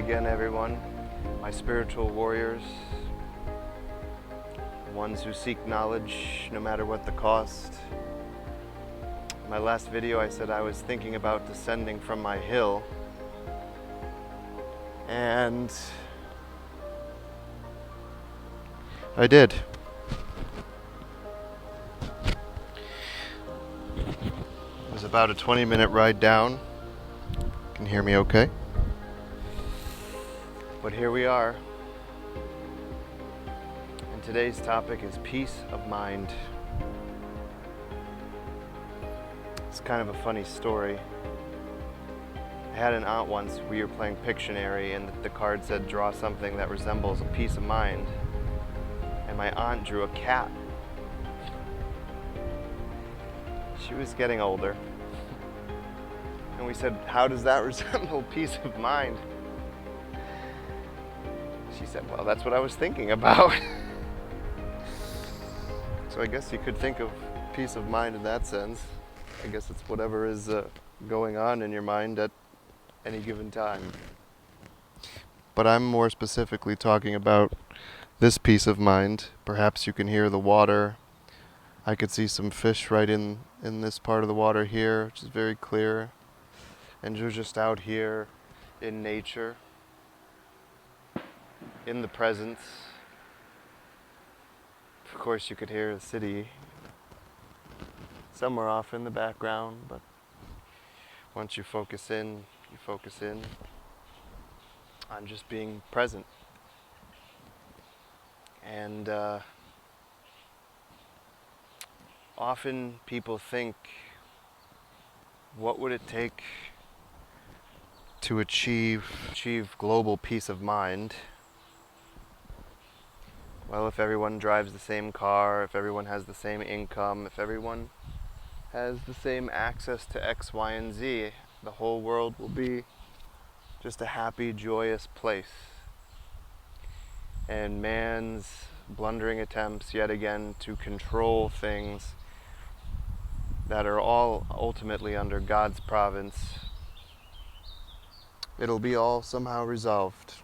again, everyone, my spiritual warriors, the ones who seek knowledge no matter what the cost. In my last video I said I was thinking about descending from my hill, and I did. It was about a 20-minute ride down. Can you hear me okay? But here we are. And today's topic is peace of mind. It's kind of a funny story. I had an aunt once. We were playing Pictionary and the card said draw something that resembles a peace of mind. And my aunt drew a cat. She was getting older. And we said, how does that resemble peace of mind? She said, well, that's what I was thinking about. So I guess you could think of peace of mind in that sense. I guess it's whatever is going on in your mind at any given time. But I'm more specifically talking about this peace of mind. Perhaps you can hear the water. I could see some fish right in this part of the water here, which is very clear. And you're just out here in nature, in the presence. Of course, you could hear the city somewhere off in the background, but once you focus in on just being present. And often people think, what would it take to achieve global peace of mind? Well, if everyone drives the same car, if everyone has the same income, if everyone has the same access to X, Y, and Z, the whole world will be just a happy, joyous place. And man's blundering attempts yet again to control things that are all ultimately under God's province, it'll be all somehow resolved.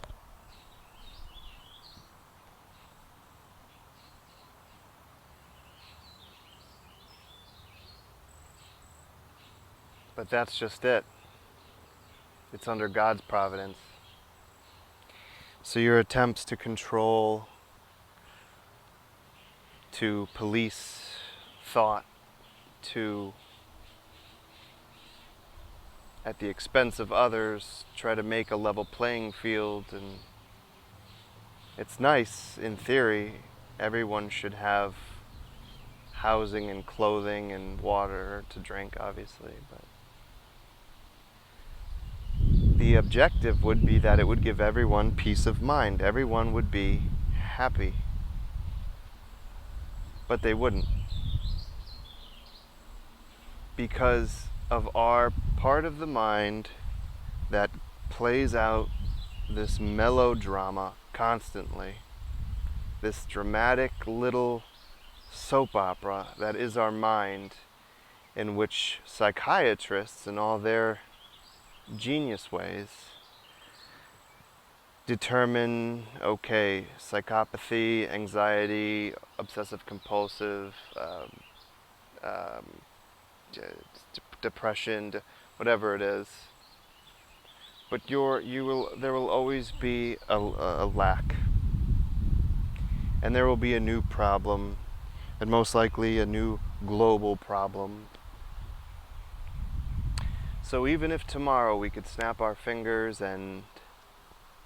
But that's just it. It's under God's providence. So your attempts to control, to police thought, to, at the expense of others, try to make a level playing field. And it's nice in theory. Everyone should have housing and clothing and water to drink, obviously, but the objective would be that it would give everyone peace of mind. Everyone would be happy. But they wouldn't. Because of our part of the mind that plays out this melodrama constantly, this dramatic little soap opera that is our mind, in which psychiatrists in all their genius ways determine, okay, psychopathy, anxiety, obsessive compulsive, depression, whatever it is. But there will always be a lack, and there will be a new problem, and most likely a new global problem. So even if tomorrow we could snap our fingers and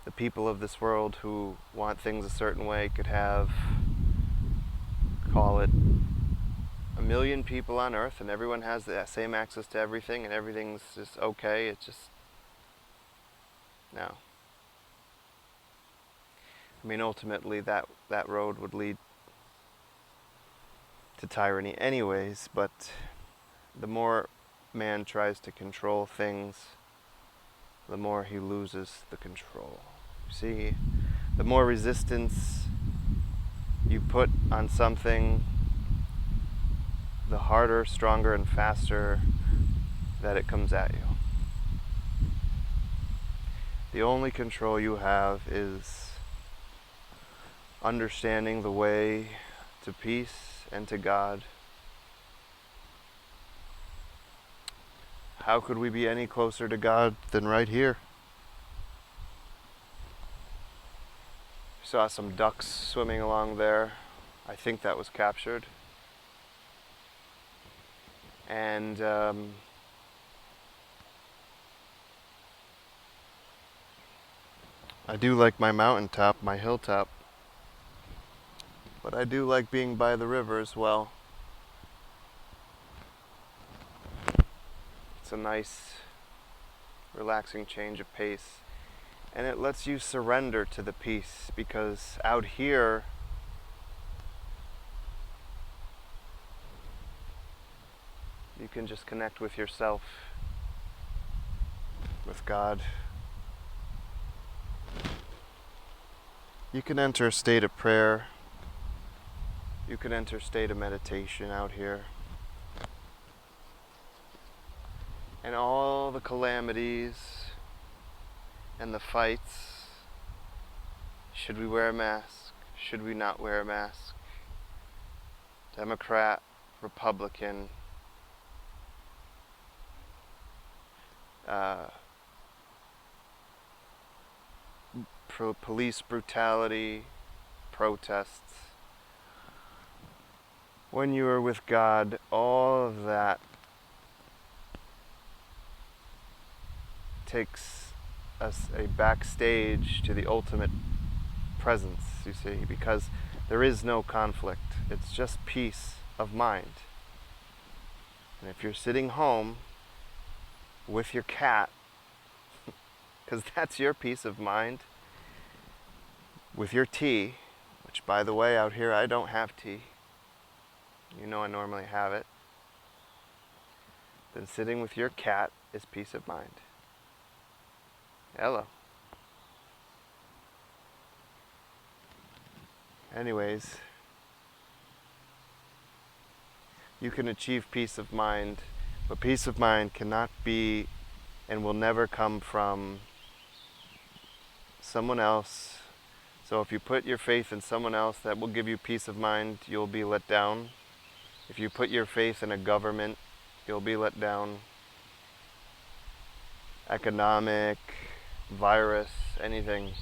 the people of this world who want things a certain way could have, call it, 1 million people on Earth, and everyone has the same access to everything, and everything's just okay, it's just, no. I mean, ultimately that road would lead to tyranny anyways, but the more man tries to control things, the more he loses the control. You see, the more resistance you put on something, the harder, stronger, and faster that it comes at you. The only control you have is understanding the way to peace and to God. How could we be any closer to God than right here? Saw some ducks swimming along there. I think that was captured. And I do like my mountaintop, my hilltop. But I do like being by the river as well. It's a nice, relaxing change of pace. And it lets you surrender to the peace, because out here, you can just connect with yourself, with God. You can enter a state of prayer. You can enter a state of meditation out here. And all the calamities and the fights, should we wear a mask? Should we not wear a mask? Democrat, Republican, police brutality, protests. When you are with God, all of that takes us a backstage to the ultimate presence, you see, because there is no conflict. It's just peace of mind. And if you're sitting home with your cat, because that's your peace of mind, with your tea, which, by the way, out here I don't have tea. You know I normally have it. Then sitting with your cat is peace of mind. Hello. Anyways, you can achieve peace of mind, but peace of mind cannot be and will never come from someone else. So if you put your faith in someone else that will give you peace of mind, you'll be let down. If you put your faith in a government, you'll be let down. Economic, virus, anything.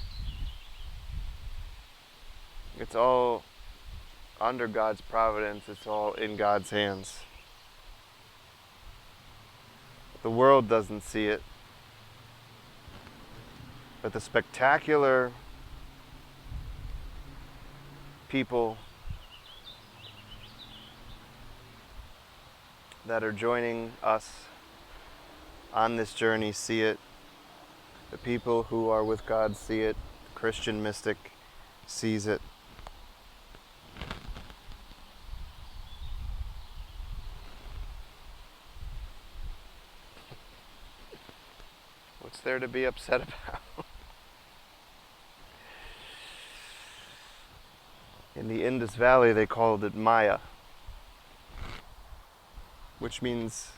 It's all under God's providence. It's all in God's hands. The world doesn't see it. But the spectacular people that are joining us on this journey see it. The people who are with God see it. The Christian mystic sees it. What's there to be upset about? In the Indus Valley, they called it Maya, which means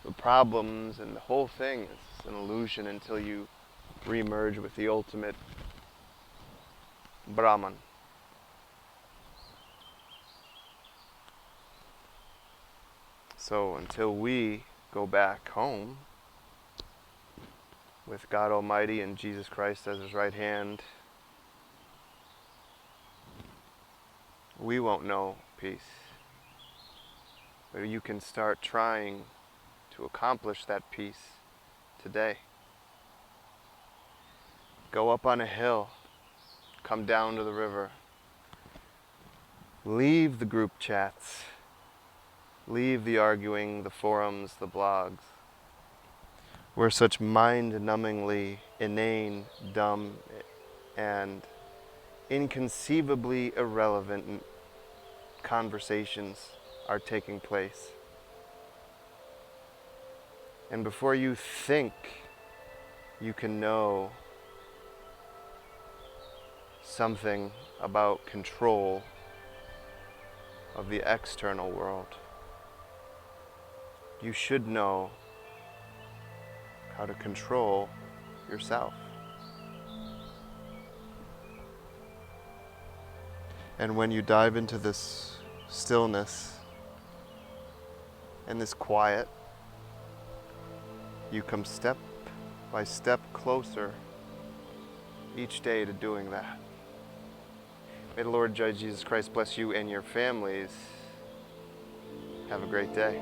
the problems and the whole thing is an illusion until you re-merge with the ultimate Brahman. So until we go back home with God Almighty and Jesus Christ as His right hand, we won't know peace. But you can start trying to accomplish that peace today. Go up on a hill, come down to the river, leave the group chats, leave the arguing, the forums, the blogs. We're such mind-numbingly inane, dumb, and inconceivably irrelevant conversations are taking place. And before you think you can know something about control of the external world, you should know how to control yourself. And when you dive into this stillness and this quiet, you come step by step closer each day to doing that. May the Lord Jesus Christ bless you and your families. Have a great day.